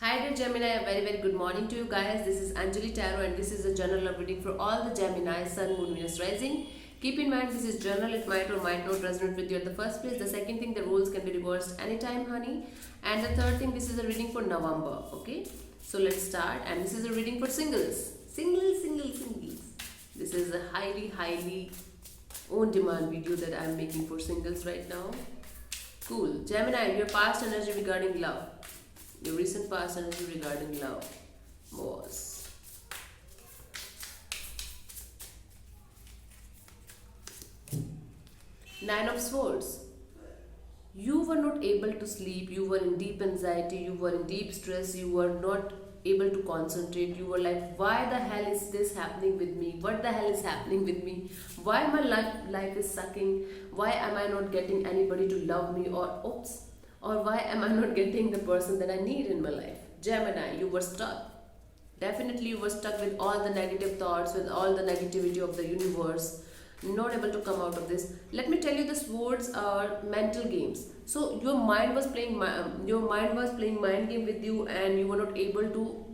Hi dear Gemini, a very good morning to you guys. This is Anjali Tarot and this is a general love reading for all the Gemini, Sun, Moon, Venus, Rising. Keep in mind this is general, it might or might not resonate with you at the first place. The second thing, the rules can be reversed anytime, honey. And the third thing, this is a reading for November, okay? So let's start, and this is a reading for singles. Singles. This is a highly on demand video that I'm making for singles right now. Cool. Gemini, your past energy regarding love. Your recent past energy regarding love was Nine of Swords. You were not able to sleep, you were in deep anxiety, you were in deep stress, you were not able to concentrate. You were like, why the hell is this happening with me? What the hell is happening with me? Why my life is sucking? Why am I not getting anybody to love me? Or why am I not getting the person that I need in my life? Gemini, you were stuck. Definitely you were stuck with all the negative thoughts, with all the negativity of the universe, not able to come out of this. Let me tell you, the swords are mental games. So your mind was playing mind game with you, and you were not able to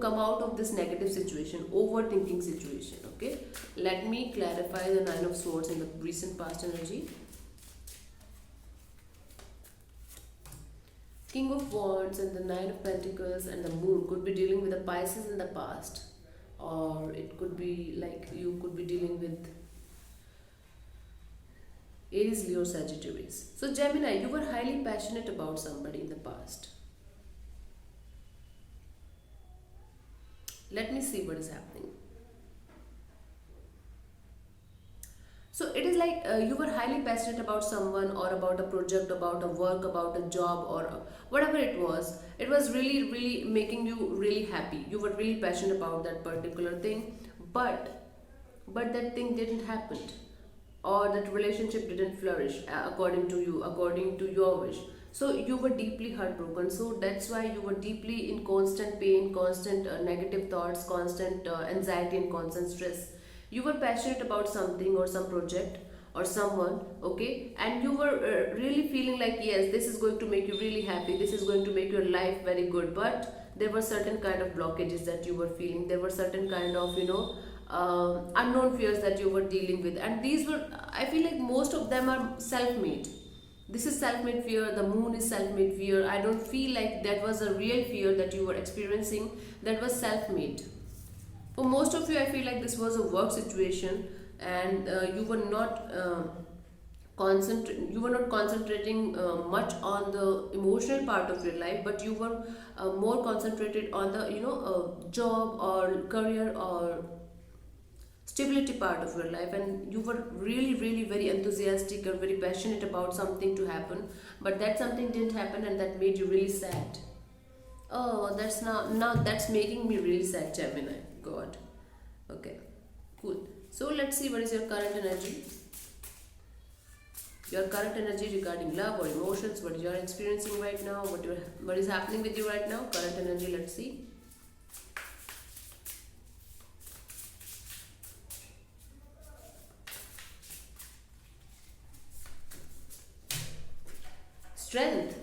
come out of this negative situation, overthinking situation. Okay, let me clarify the Nine of Swords in the recent past energy. King of Wands and the Nine of Pentacles and the Moon could be dealing with a Pisces in the past, or it could be like you could be dealing with Aries, Leo, Sagittarius. So, Gemini, you were highly passionate about somebody in the past. Let me see what is happening. So it is like you were highly passionate about someone, or about a project, about a work, about a job, or whatever it was. It was really making you really happy. You were really passionate about that particular thing, but that thing didn't happen, or that relationship didn't flourish according to you, according to your wish. So you were deeply heartbroken. So that's why you were deeply in constant pain, constant negative thoughts, constant anxiety, and constant stress. You were passionate about something or some project or someone, okay, and you were really feeling like, yes, this is going to make you really happy, this is going to make your life very good, but there were certain kind of blockages that you were feeling. There were certain kind of unknown fears that you were dealing with, and these were, I feel like most of them are self-made. This is self-made fear. The Moon is self-made fear. I don't feel like that was a real fear that you were experiencing. That was self-made. For most of you, I feel like this was a work situation, and you were not concentrating much on the emotional part of your life, but you were more concentrated on the job or career or stability part of your life, and you were really very enthusiastic or very passionate about something to happen, but that something didn't happen, and that made you really sad. Oh, that's now that's making me really sad, Gemini. God. Okay. Cool. So let's see what is your current energy. Your current energy regarding love or emotions, what you're experiencing right now, what is happening with you right now. Current energy, let's see. Strength.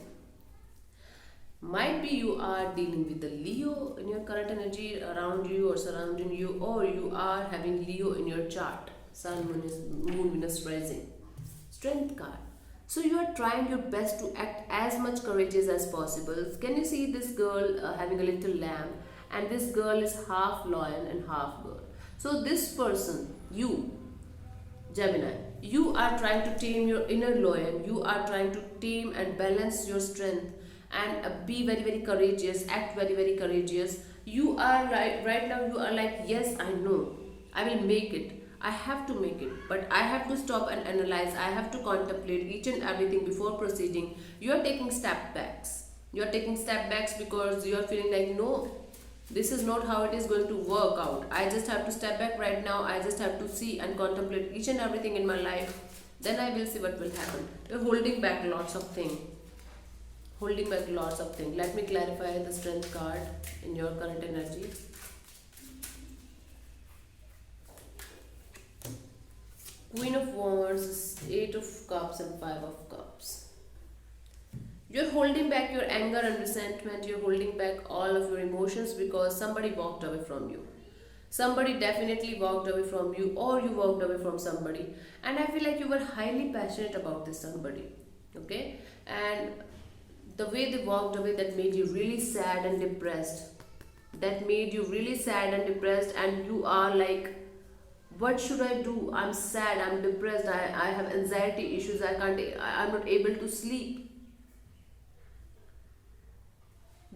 Might be you are dealing with the Leo in your current energy around you or surrounding you, or you are having Leo in your chart. Sun, Moon, Venus, Rising. Strength card. So you are trying your best to act as much courageous as possible. Can you see this girl having a little lamb, and this girl is half lion and half girl. So this person, you, Gemini, you are trying to tame your inner lion. You are trying to tame and balance your strength, and be very courageous, act very courageous. You are right now, you are like, yes, I know, I will make it. I have to make it, but I have to stop and analyze. I have to contemplate each and everything before proceeding. You are taking step backs. You are taking step backs because you are feeling like, no, this is not how it is going to work out. I just have to step back right now. I just have to see and contemplate each and everything in my life. Then I will see what will happen. You're holding back lots of things. Holding back lots of things. Let me clarify the strength card in your current energy. Queen of Wands, Eight of Cups and Five of Cups. You're holding back your anger and resentment, you're holding back all of your emotions because somebody walked away from you. Somebody definitely walked away from you, or you walked away from somebody, and I feel like you were highly passionate about this somebody. Okay? And the way they walked away, that made you really sad and depressed. That made you really sad and depressed, and you are like, what should I do? I'm sad, I'm depressed, I have anxiety issues, I'm not able to sleep.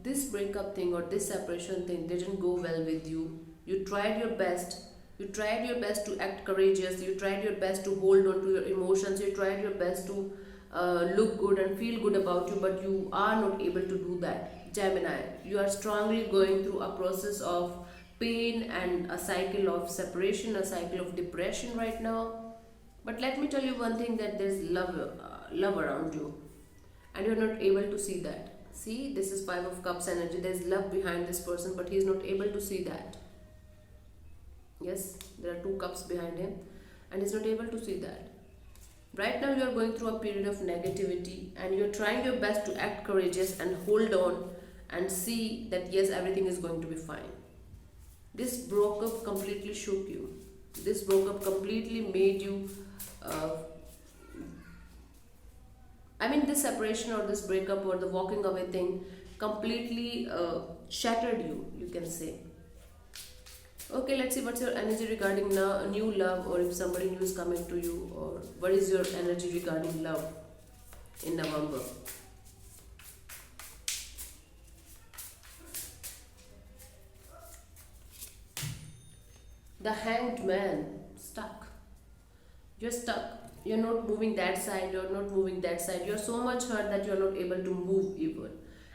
This breakup thing or this separation thing didn't go well with you. You tried your best. You tried your best to act courageous. You tried your best to hold on to your emotions. You tried your best to look good and feel good about you, but you are not able to do that. Gemini, you are strongly going through a process of pain and a cycle of separation, a cycle of depression right now. But let me tell you one thing, that there's love around you, and you're not able to see that. See, this is Five of Cups energy. There's love behind this person, but he's not able to see that. Yes, there are two cups behind him, and he's not able to see that. Right now, you are going through a period of negativity, and you're trying your best to act courageous and hold on and see that yes, everything is going to be fine. This broke up completely shook you. This broke up completely made you uh, this separation or this breakup or the walking away thing completely shattered you, you can say. Okay, let's see what's your energy regarding now, new love, or if somebody new is coming to you, or what is your energy regarding love in November. The Hanged Man, stuck. You're stuck. You're not moving that side, you're not moving that side. You're so much hurt that you're not able to move even.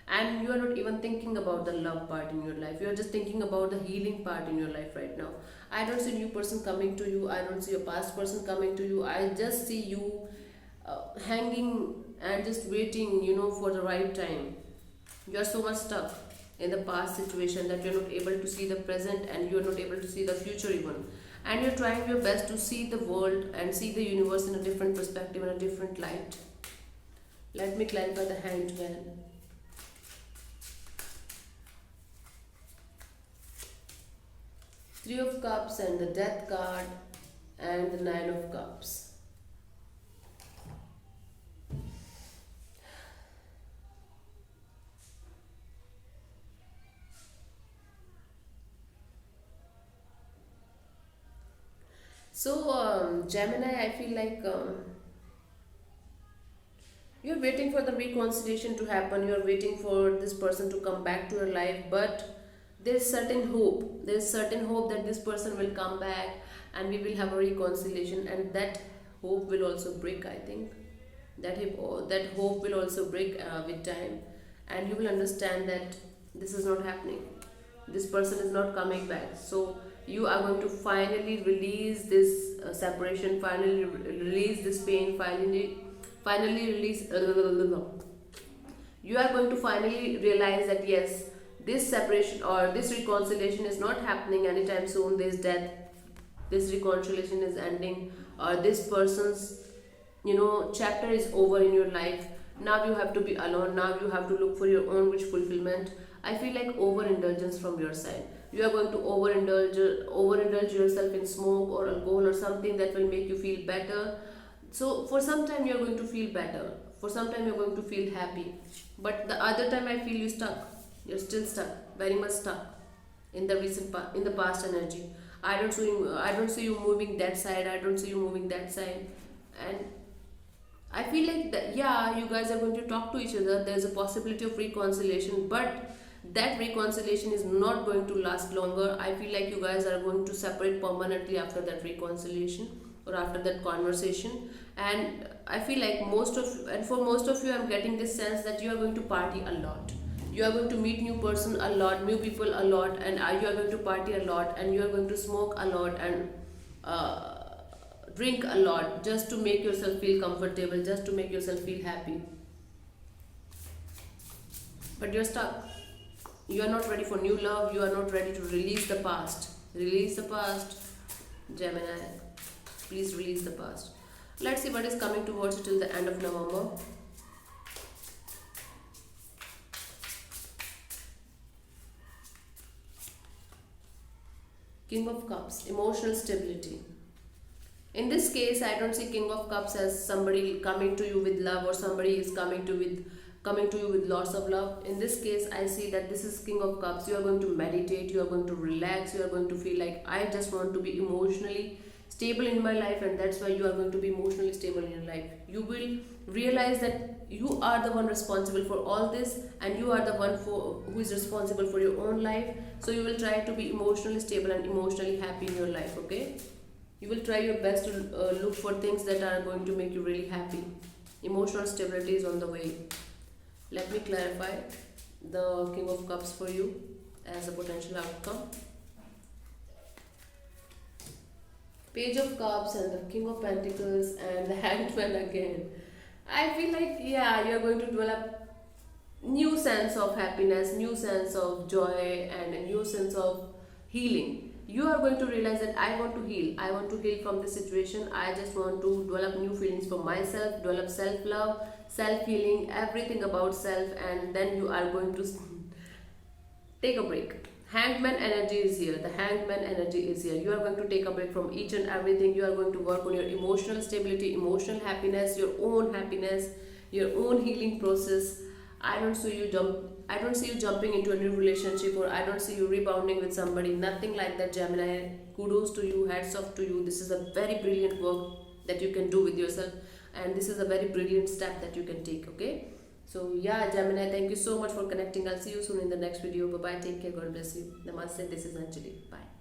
And you're not even thinking about the love part in your life. You're just thinking about the healing part in your life right now. I don't see a new person coming to you. I don't see a past person coming to you. I just see you hanging and just waiting, for the right time. You're so much stuck in the past situation that you're not able to see the present, and you're not able to see the future even. And you're trying your best to see the world and see the universe in a different perspective, in a different light. Let me clarify the Hanged Man. Three of Cups and the Death card and the Nine of Cups. So, Gemini, I feel like you're waiting for the reconciliation to happen. You're waiting for this person to come back to your life, but there's certain hope. There's certain hope that this person will come back and we will have a reconciliation, and that hope will also break. I think that hope will also break with time, and you will understand that this is not happening. This person is not coming back. So you are going to finally release this separation, finally release this pain, finally release. You are going to finally realize that yes, this separation or this reconciliation is not happening anytime soon. This death, this reconciliation is ending, or this person's chapter is over in your life. Now you have to be alone. Now you have to look for your own wish fulfillment. I feel like overindulgence from your side. You are going to overindulge yourself in smoke or alcohol or something that will make you feel better. So for some time you are going to feel better. For some time you are going to feel happy. But the other time I feel you stuck. You're still stuck, very much stuck in the in the past energy. I don't see you moving that side. I don't see you moving that side, and I feel like that, yeah, you guys are going to talk to each other. There's a possibility of reconciliation, but that reconciliation is not going to last longer. I feel like you guys are going to separate permanently after that reconciliation or after that conversation. And I feel like for most of you, I'm getting this sense that you are going to party a lot. You are going to meet new person a lot, new people a lot, and you are going to party a lot, and you are going to smoke a lot and drink a lot just to make yourself feel comfortable, just to make yourself feel happy. But you're stuck. You are not ready for new love. You are not ready to release the past. Release the past, Gemini. Please release the past. Let's see what is coming towards you till the end of November. King of Cups, emotional stability. In this case, I don't see King of Cups as somebody coming to you with love, or somebody is coming to you with lots of love. In this case, I see that this is King of Cups. You are going to meditate, you are going to relax, you are going to feel like I just want to be emotionally stable in my life, and that's why you are going to be emotionally stable in your life. You will realize that you are the one responsible for all this, and you are the one who is responsible for your own life. So you will try to be emotionally stable and emotionally happy in your life. Okay, you will try your best to look for things that are going to make you really happy. Emotional stability is on the way. Let me clarify the King of Cups for you as a potential outcome. Page of Cups and the King of Pentacles and the Hanged Man again. I feel like, yeah, you're going to develop new sense of happiness, new sense of joy, and a new sense of healing. You are going to realize that I want to heal. I want to heal from this situation. I just want to develop new feelings for myself, develop self love, self healing, everything about self, and then you are going to take a break. Hangman energy is here. The hangman energy is here. You are going to take a break from each and everything. You are going to work on your emotional stability, emotional happiness, your own healing process. I don't see you jumping into a new relationship, or I don't see you rebounding with somebody. Nothing like that, Gemini. Kudos to you, hats off to you. This is a very brilliant work that you can do with yourself, and this is a very brilliant step that you can take. Okay. So yeah, Gemini, thank you so much for connecting. I'll see you soon in the next video. Bye bye. Take care. God bless you. Namaste. This is Anjali. Bye.